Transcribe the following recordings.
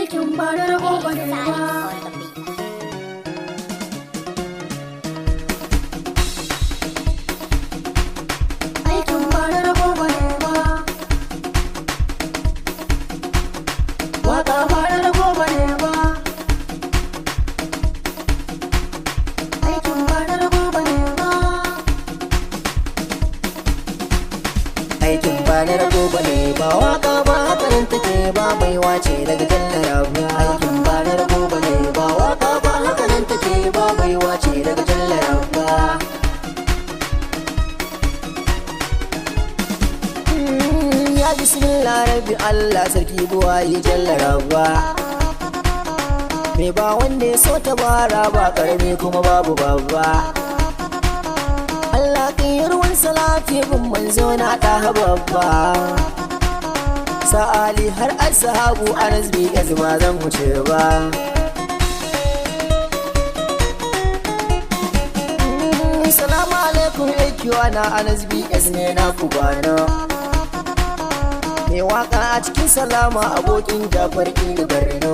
aikin ba na rago ba ne ba. Aikin ba na rago ba ne ba. Waka ba na rago ba ne ba. Aikin ba na rago ba ne ba. Aikin ba na rago ba ne ba, waka ba hakanan take ba, baiwa ce daga jallar ba. Aikin ba na rago ba ne ba, waka ba hakanan take ba, baiwa ce daga jallar ba. Ya bismillah rabbi Allah sarki buwayi jallar ba. Me ba wanda ya so ta bara ba karami kuma babu babba. Allah kan yi ruwan salati bin manzo na ta babba. Sa'ali har ashabu Anas bi azma zan wuce ba. Assalamu alaikum aikiwa na Anas bi azne na kubana. Me waka a cikin salama abokin Jafar Ilu Barno.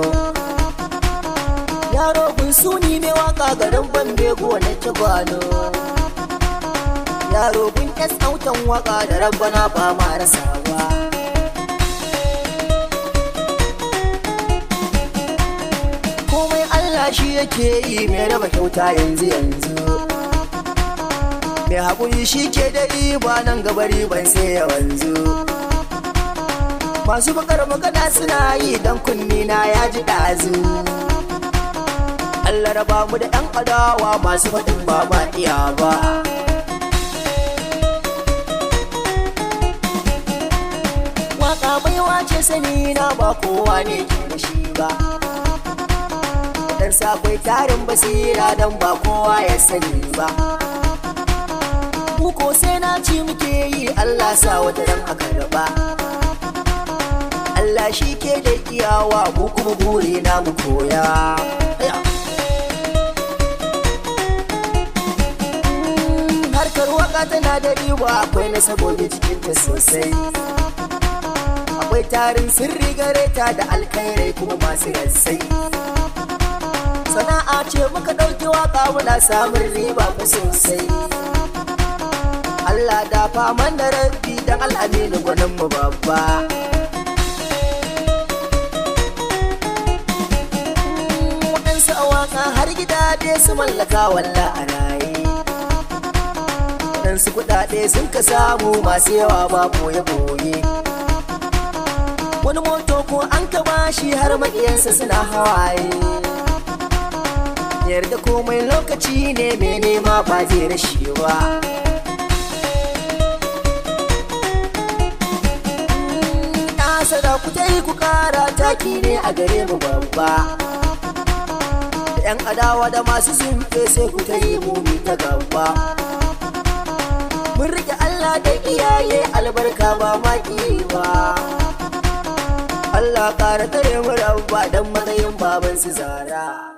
Yaro kun suni me waka garin Bambego na Kibano. Yaro kun autan waka da rabbana ba ma rasawa. Komai Allah shi yake yi mai raba kyauta yanzu yanzu. Mai haƙuri shi ke da ba nan gabari ban sai ya wanzu. Masu bakar magana suna yi dan kunni na ya ji ɗazu. Allah raba mu da 'yan adawa masu faɗin ba ma iya ba. Waka baiwa ce sani na ba kowa ne ke da shi ba. Dan sakwai tarin basira dan ba kowa ya sani ba. Mu ko sai na ci muke yi Allah sa wata ran aka raba. Allah shi ke da iyawa mu kuma buri na mu koya. Harkar waka tana da riba akwai na saboda cikinta sosai. Akwai tarin sirri gare ta da alkhairai kuma masu yassai. Sana'a ce muka ɗauki waka muna samun riba fa sosai. Allah da faman da rabbi dan al'aminu gwanin mu babba. Waɗansu a waka har gida dai su mallaka walla a raye. Waɗansu kuɗaɗe sun ka samu masu yawa ba boye-boye. Wani moto ko an ka bashi har maƙiyansa suna hawaye. Yarda komai lokaci ne mai nema ba zai rashi ba. Sada ku ta yi ku kara taki ne a gare mu babba. Da 'yan adawa da masu zumfe sai ku ta yi mumi ta gaba. Mun rike Allah da iyaye albarka ba ma ba. Allah ƙara tare mu rabba don matsayin baban su Zara.